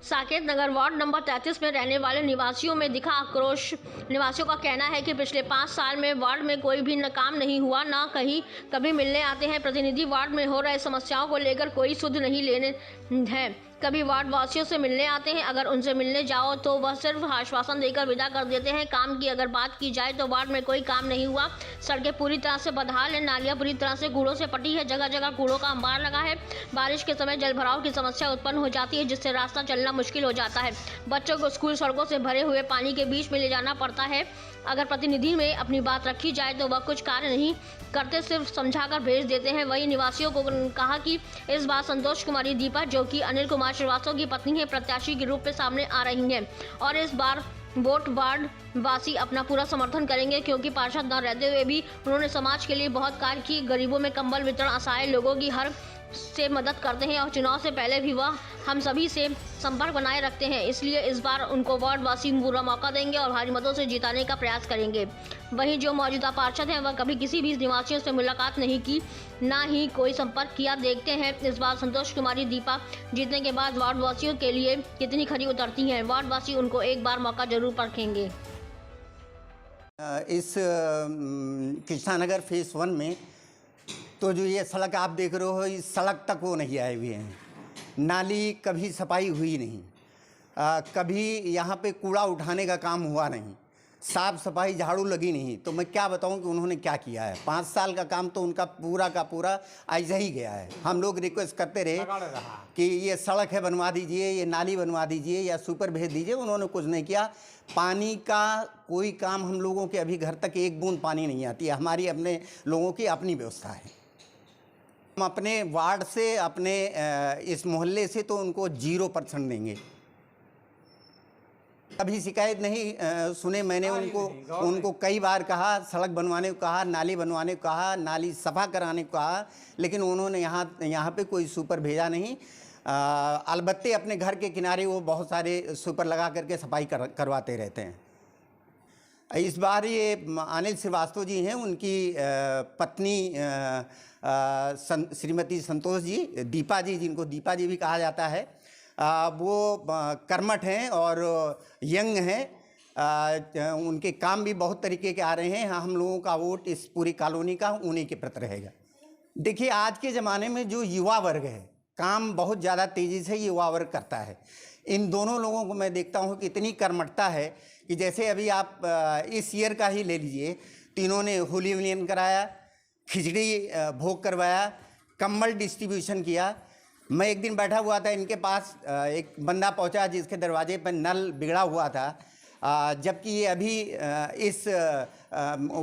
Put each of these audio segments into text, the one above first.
Saket Nagar ward number 33 में रहने वाले निवासियों में दिखा आक्रोश। निवासियों का कहना है कि पिछले 5 साल में वार्ड में कोई भी काम नहीं हुआ, ना कहीं कभी मिलने आते हैं प्रतिनिधि। वार्ड में हो रहे समस्याओं को लेकर कोई सुध नहीं लेने हैं। कभी वार्ड वासियों से मिलने आते हैं, अगर उनसे मिलने जाओ तो वह सिर्फ आश्वासन देकर विदा कर देते हैं। काम की अगर बात की जाए तो वार्ड में कोई काम नहीं हुआ। सड़कें पूरी तरह से बदहाल है, नालियां पूरी तरह से कूड़ों से पटी है, जगह जगह कूड़ों का अंबार लगा है। बारिश के समय जलभराव की समस्या उत्पन्न हो जाती है, जिससे रास्ता चलना मुश्किल हो जाता है। बच्चों को स्कूल सड़कों से भरे हुए पानी के बीच में ले जाना पड़ता है। अगर प्रतिनिधि में अपनी बात रखी जाए तो वह कुछ कार्य नहीं करते, सिर्फ समझाकर भेज देते हैं। वहीं निवासियों को कहा कि इस बार संतोष कुमारी दीपा, जो कि अनिल कुमार श्रीवास्तव की पत्नी है, प्रत्याशी के रूप में सामने आ रही हैं और इस बार वोट वार्ड वासी अपना पूरा समर्थन करेंगे, क्योंकि पार्षद न रहते हुए भी उन्होंने समाज के लिए बहुत कार्य किए। गरीबों में कंबल वितरण, असहाय लोगों की हर से मदद करते हैं और चुनाव से पहले भी वह हम सभी से संपर्क बनाए रखते हैं। इसलिए इस बार उनको वार्ड वासी पूरा मौका देंगे और भारी मतों से जिताने का प्रयास करेंगे। वहीं जो मौजूदा पार्षद हैं वह कभी किसी भी निवासियों से मुलाकात नहीं की, ना ही कोई संपर्क किया। देखते हैं इस बार संतोष कुमारी दीपा जीतने के बाद वार्ड वासियों के लिए कितनी खरी उतरती हैं। वार्ड वासी उनको एक बार मौका जरूर परखेंगे। इस कृष्णानगर फेज़ 1 में तो जो ये सड़क आप देख रहे हो, इस सड़क तक वो नहीं आए हुए हैं। नाली कभी सफाई हुई नहीं, कभी यहाँ पे कूड़ा उठाने का काम हुआ नहीं, साफ़ सफाई झाड़ू लगी नहीं। तो मैं क्या बताऊँ कि उन्होंने क्या किया है। 5 साल का काम तो उनका पूरा का पूरा ऐसा ही गया है। हम लोग रिक्वेस्ट करते रहे कि ये सड़क है बनवा दीजिए, ये नाली बनवा दीजिए या सुपर भेज दीजिए, उन्होंने कुछ नहीं किया। पानी का कोई काम हम लोगों के अभी घर तक एक बूंद पानी नहीं आती है। हमारी अपने लोगों की अपनी व्यवस्था है। हम अपने वार्ड से, अपने इस मोहल्ले से तो उनको 0% देंगे। कभी शिकायत नहीं सुने मैंने। उनको कई बार कहा, सड़क बनवाने को कहा, नाली बनवाने को कहा, नाली सफ़ा कराने को कहा, लेकिन उन्होंने यहाँ पे कोई सुपर भेजा नहीं। अलबत्ते अपने घर के किनारे वो बहुत सारे सुपर लगा करके सफाई करवाते रहते हैं। इस बार ये अनिल श्रीवास्तव जी हैं, उनकी पत्नी श्रीमती संतोष जी, दीपा जी, जिनको दीपा जी भी कहा जाता है, वो कर्मठ हैं और यंग हैं। उनके काम भी बहुत तरीके के आ रहे हैं। हम लोगों का वोट इस पूरी कॉलोनी का उन्हीं के प्रति रहेगा। देखिए, आज के ज़माने में जो युवा वर्ग है, काम बहुत ज़्यादा तेज़ी से युवा वर्ग करता है। इन दोनों लोगों को मैं देखता हूँ कि इतनी कर्मठता है कि जैसे अभी आप इस ईयर का ही ले लीजिए, तीनों ने होली मिलन कराया, खिचड़ी भोग करवाया, कंबल डिस्ट्रीब्यूशन किया। मैं एक दिन बैठा हुआ था, इनके पास एक बंदा पहुंचा जिसके दरवाजे पर नल बिगड़ा हुआ था, जबकि ये अभी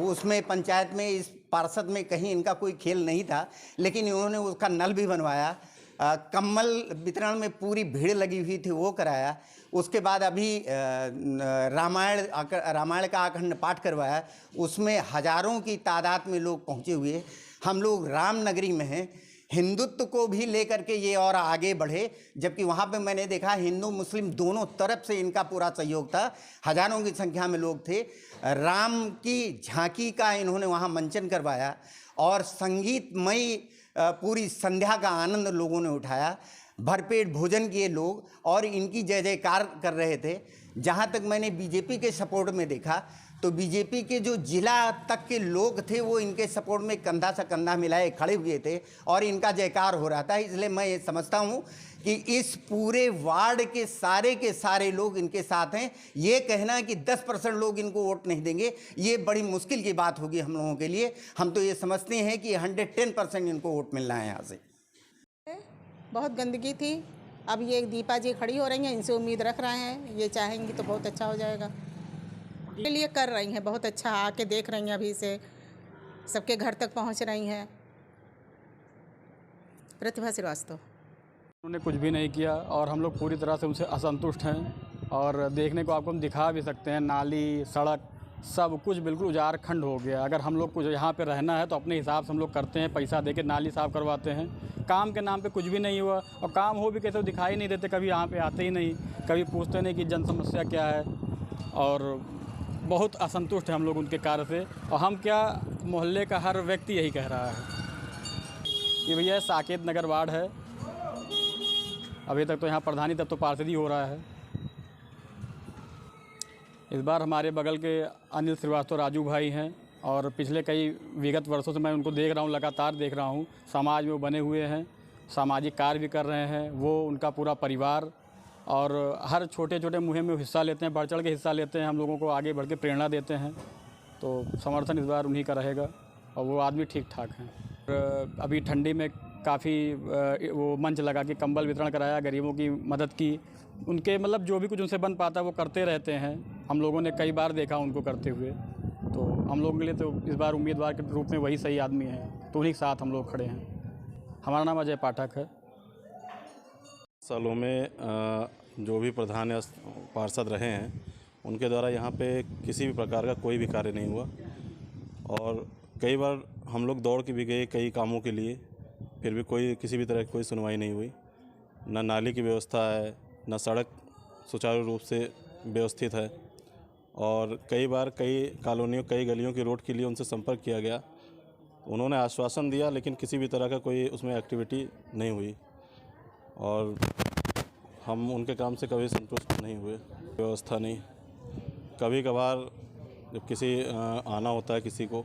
उसमें पंचायत में, इस पार्षद में कहीं इनका कोई खेल नहीं था, लेकिन इन्होंने उसका नल भी बनवाया। कम्बल वितरण में पूरी भीड़ लगी हुई थी, वो कराया। उसके बाद अभी रामायण का अखंड पाठ करवाया, उसमें हजारों की तादाद में लोग पहुँचे हुए। हम लोग रामनगरी में हैं, हिंदुत्व को भी लेकर के ये और आगे बढ़े, जबकि वहाँ पे मैंने देखा हिंदू मुस्लिम दोनों तरफ से इनका पूरा सहयोग था। हजारों की संख्या में लोग थे। राम की झांकी का इन्होंने वहाँ मंचन करवाया और संगीतमयी पूरी संध्या का आनंद लोगों ने उठाया। भरपेट भोजन किए लोग और इनकी जय जयकार कर रहे थे। जहाँ तक मैंने बीजेपी के सपोर्ट में देखा तो बीजेपी के जो जिला तक के लोग थे वो इनके सपोर्ट में कंधा से कंधा मिलाए खड़े हुए थे और इनका जयकार हो रहा था। इसलिए मैं ये समझता हूँ कि इस पूरे वार्ड के सारे लोग इनके साथ हैं। ये कहना कि 10% लोग इनको वोट नहीं देंगे, ये बड़ी मुश्किल की बात होगी हम लोगों के लिए। हम तो ये समझते हैं कि 110% इनको वोट मिलना है। यहाँ से बहुत गंदगी थी, अब ये दीपा जी खड़ी हो रही हैं, इनसे उम्मीद रख रहे हैं, ये चाहेंगी तो बहुत अच्छा हो जाएगा। के लिए कर रही हैं, बहुत अच्छा आके देख रही हैं, अभी से सबके घर तक पहुंच रही हैं। प्रतिभा श्रीवास्तव। उन्होंने कुछ भी नहीं किया और हम लोग पूरी तरह से उनसे असंतुष्ट हैं। और देखने को आपको हम दिखा भी सकते हैं, नाली, सड़क, सब कुछ बिल्कुल उजाड़ खंड हो गया। अगर हम लोग कुछ यहाँ पे रहना है तो अपने हिसाब से हम लोग करते हैं, पैसा देके नाली साफ़ करवाते हैं। काम के नाम पे कुछ भी नहीं हुआ और काम हो भी कैसे दिखाई नहीं देते, कभी यहाँ पे आते ही नहीं, कभी पूछते नहीं कि जन समस्या क्या है। और बहुत असंतुष्ट हैं हम लोग उनके कार्य से। और हम क्या, मोहल्ले का हर व्यक्ति यही कह रहा है कि भैया साकेत नगर वार्ड है, अभी तक तो यहाँ प्रधानी तब तो पार्षद ही हो रहा है। इस बार हमारे बगल के अनिल श्रीवास्तव राजू भाई हैं और पिछले कई विगत वर्षों से मैं उनको देख रहा हूँ, लगातार देख रहा हूँ। समाज में वो बने हुए हैं, सामाजिक कार्य भी कर रहे हैं, वो उनका पूरा परिवार, और हर छोटे छोटे मुहिम में हिस्सा लेते हैं, बढ़ चढ़ के हिस्सा लेते हैं, हम लोगों को आगे बढ़ के प्रेरणा देते हैं। तो समर्थन इस बार उन्हीं का रहेगा और वो आदमी ठीक ठाक हैं। अभी ठंडी में काफ़ी वो मंच लगा के कंबल वितरण कराया, गरीबों की मदद की, उनके मतलब जो भी कुछ उनसे बन पाता है वो करते रहते हैं। हम लोगों ने कई बार देखा उनको करते हुए, तो हम लोगों के लिए तो इस बार उम्मीदवार के रूप में वही सही आदमी है, तो उन्हीं के साथ हम लोग खड़े हैं। हमारा नाम अजय पाठक है। सालों में जो भी प्रधान या पार्षद रहे हैं उनके द्वारा यहाँ पे किसी भी प्रकार का कोई भी कार्य नहीं हुआ, और कई बार हम लोग दौड़ के भी गए कई कामों के लिए, फिर भी कोई किसी भी तरह की कोई सुनवाई नहीं हुई। न नाली की व्यवस्था है, न सड़क सुचारू रूप से व्यवस्थित है, और कई बार कई कॉलोनियों कई गलियों की रोड के लिए उनसे संपर्क किया गया। उन्होंने आश्वासन दिया लेकिन किसी भी तरह का कोई उसमें एक्टिविटी नहीं हुई, और हम उनके काम से कभी संतुष्ट नहीं हुए। व्यवस्था नहीं, कभी कभार जब किसी आना होता है किसी को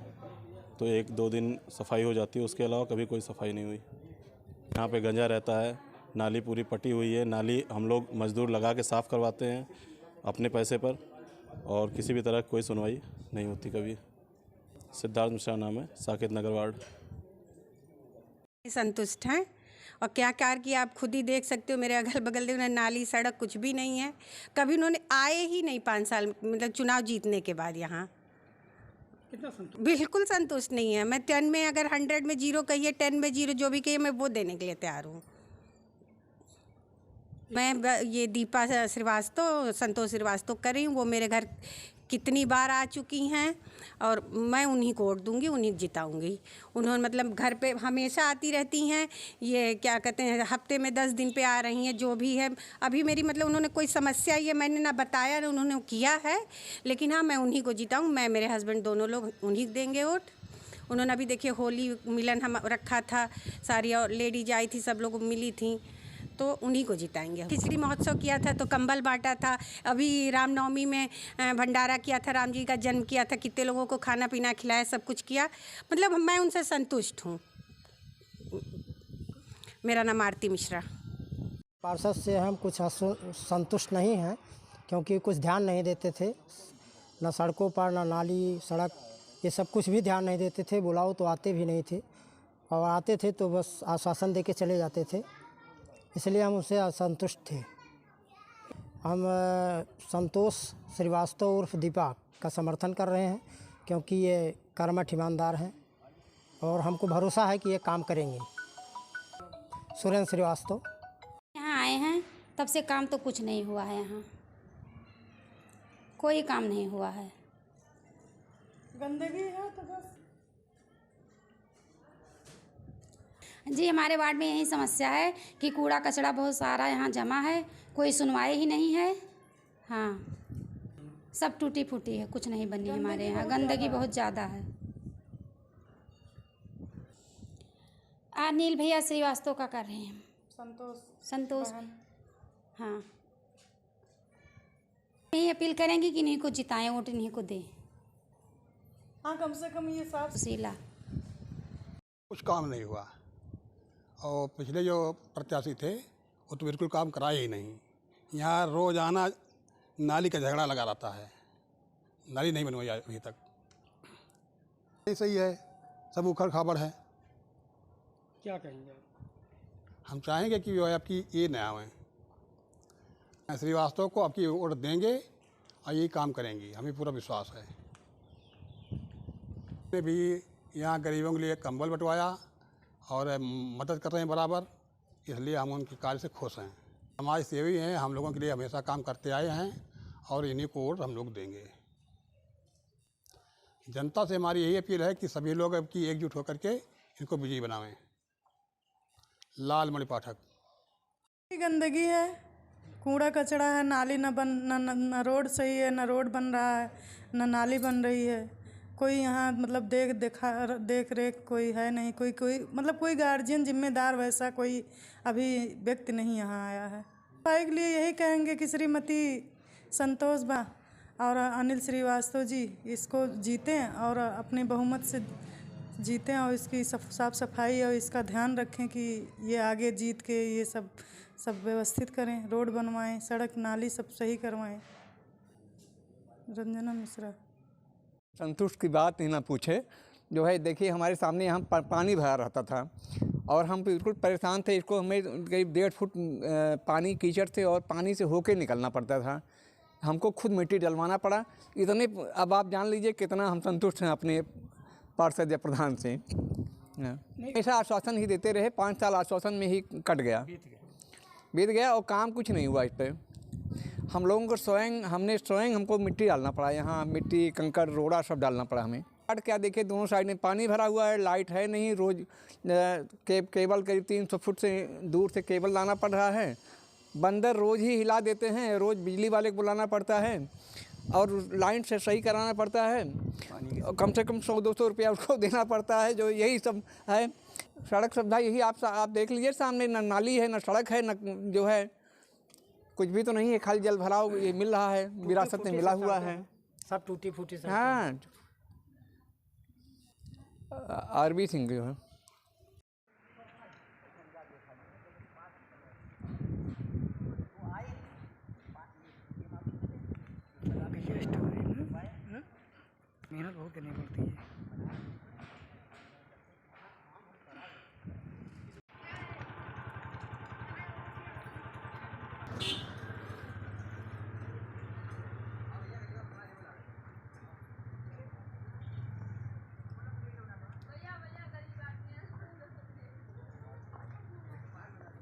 तो 1-2 दिन सफाई हो जाती है, उसके अलावा कभी कोई सफाई नहीं हुई। यहाँ पे गंजा रहता है, नाली पूरी पटी हुई है, नाली हम लोग मजदूर लगा के साफ़ करवाते हैं अपने पैसे पर, और किसी भी तरह की कोई सुनवाई नहीं होती कभी। सिद्धार्थ मिश्रा नाम है, साकेत नगर वार्ड। संतुष्ट हैं और क्या कार्य किया आप खुद ही देख सकते हो। मेरे अगल बगल में नाली सड़क कुछ भी नहीं है, कभी उन्होंने आए ही नहीं 5 साल, मतलब चुनाव जीतने के बाद यहाँ बिल्कुल संतुष्ट नहीं है। मैं 10 में अगर 100 में 0 कहिए, 10 में 0 जो भी कहिए मैं वो देने के लिए तैयार हूँ। मैं ये दीपा श्रीवास्तव, संतोष श्रीवास्तव कर रही हूँ। वो मेरे घर कितनी बार आ चुकी हैं और मैं उन्हीं को वोट दूंगी, उन्हीं को जिताऊंगी। उन्होंने मतलब घर पे हमेशा आती रहती हैं, ये क्या कहते हैं हफ्ते में 10 दिन पे आ रही हैं, जो भी है। अभी मेरी मतलब उन्होंने कोई समस्या ये मैंने ना बताया ना उन्होंने किया है, लेकिन हाँ मैं उन्हीं को जिताऊँ। मैं मेरे हस्बैंड दोनों लोग उन्हीं को देंगे वोट। उन्होंने अभी देखिए होली मिलन हम रखा था, सारी और लेडीज आई थी, सब लोग मिली थी, तो उन्हीं को जिताएंगे। खिचड़ी महोत्सव किया था तो कंबल बांटा था। अभी रामनवमी में भंडारा किया था, राम जी का जन्म किया था, कितने लोगों को खाना पीना खिलाया, सब कुछ किया। मतलब मैं उनसे संतुष्ट हूँ। मेरा नाम आरती मिश्रा। पार्षद से हम कुछ संतुष्ट नहीं हैं, क्योंकि कुछ ध्यान नहीं देते थे, न सड़कों पर न नाली सड़क ये सब कुछ भी ध्यान नहीं देते थे। बुलाओ तो आते भी नहीं थे, और आते थे तो बस आश्वासन दे के चले जाते थे, इसलिए हम उससे असंतुष्ट थे। हम संतोष श्रीवास्तव उर्फ दीपा का समर्थन कर रहे हैं, क्योंकि ये कर्मठ ईमानदार हैं और हमको भरोसा है कि ये काम करेंगे। सुरेंद्र श्रीवास्तव। यहाँ आए हैं तब से काम तो कुछ नहीं हुआ है, यहाँ कोई काम नहीं हुआ है। गंदगी है तो बस। जी हमारे वार्ड में यही समस्या है कि कूड़ा कचरा बहुत सारा यहाँ जमा है, कोई सुनवाई ही नहीं है। हाँ सब टूटी फूटी है, कुछ नहीं बनी हमारे यहाँ, गंदगी बहुत ज़्यादा है। अनिल भैया श्रीवास्तव का कर रहे हैं। संतोष हाँ, यही अपील करेंगे कि इन्हीं को जिताएं, वोट इन्हीं को दें। हाँ कम से कम ये साफ सुशीला। कुछ काम नहीं हुआ, और पिछले जो प्रत्याशी थे वो तो बिल्कुल काम कराए ही नहीं। यहाँ रोज़ाना नाली का झगड़ा लगा रहता है, नाली नहीं बनवाई अभी तक। नहीं सही है, सब उखड़ खाबड़ है। क्या कहेंगे? हम चाहेंगे कि जो है आपकी ये न आवें, श्रीवास्तव को आपकी वोट देंगे और यही काम करेंगी, हमें पूरा विश्वास है। ने भी यहाँ गरीबों के लिए कंबल बंटवाया और मदद कर रहे हैं बराबर, इसलिए हम उनके कार्य से खुश हैं। समाज सेवी हैं, हम लोगों के लिए हमेशा काम करते आए हैं और इन्हीं को वोट हम लोग देंगे। जनता से हमारी यही अपील है कि सभी लोग अब की एकजुट होकर के इनको विजयी बनावें। लालमणि पाठक। गंदगी है, कूड़ा कचरा है, नाली न रोड सही है, न रोड बन रहा है, न नाली बन रही है, कोई यहाँ मतलब देख रेख कोई है नहीं, कोई मतलब कोई गार्जियन जिम्मेदार वैसा कोई अभी व्यक्ति नहीं यहाँ आया है। सफाई के लिए यही कहेंगे कि श्रीमती संतोष बा और अनिल श्रीवास्तव जी इसको जीतें और अपने बहुमत से जीतें और इसकी साफ सफाई और इसका ध्यान रखें कि ये आगे जीत के ये सब व्यवस्थित करें, रोड बनवाएं, सड़क नाली सब सही करवाएं। रंजना मिश्रा। संतुष्ट की बात ही ना पूछे। जो है देखिए हमारे सामने यहाँ पानी भरा रहता था और हम बिल्कुल परेशान थे। इसको हमें करीब 1.5 फुट पानी कीचड़ से और पानी से होके निकलना पड़ता था। हमको खुद मिट्टी डलवाना पड़ा। इतने अब आप जान लीजिए कितना हम संतुष्ट हैं अपने पार्षद या प्रधान से। ऐसा आश्वासन ही देते रहे, 5 साल आश्वासन में ही कट गया, बीत गया और काम कुछ नहीं हुआ इस पर। हम लोगों को स्वयं हमको मिट्टी डालना पड़ा, यहाँ मिट्टी कंकड़ रोड़ा सब डालना पड़ा हमें। क्या देखे दोनों साइड में पानी भरा हुआ है, लाइट है नहीं, रोज़ केबल करीब 300 फुट से दूर से केबल लाना पड़ रहा है। बंदर रोज़ ही हिला देते हैं, रोज़ बिजली वाले को बुलाना पड़ता है और लाइन से सही कराना पड़ता है। कम से कम 100-200 रुपया उसको देना पड़ता है। जो यही सब है। सड़क सुविधा यही आप देख लीजिए सामने, न नाली है, न सड़क है, न जो है कुछ भी तो नहीं है, खाली जल भराव ये मिल रहा है, विरासत में मिला हुआ है, सब टूटी फूटी। हाँ। आरबी सिंह जो है मेहनत बहुत करनी पड़ती है।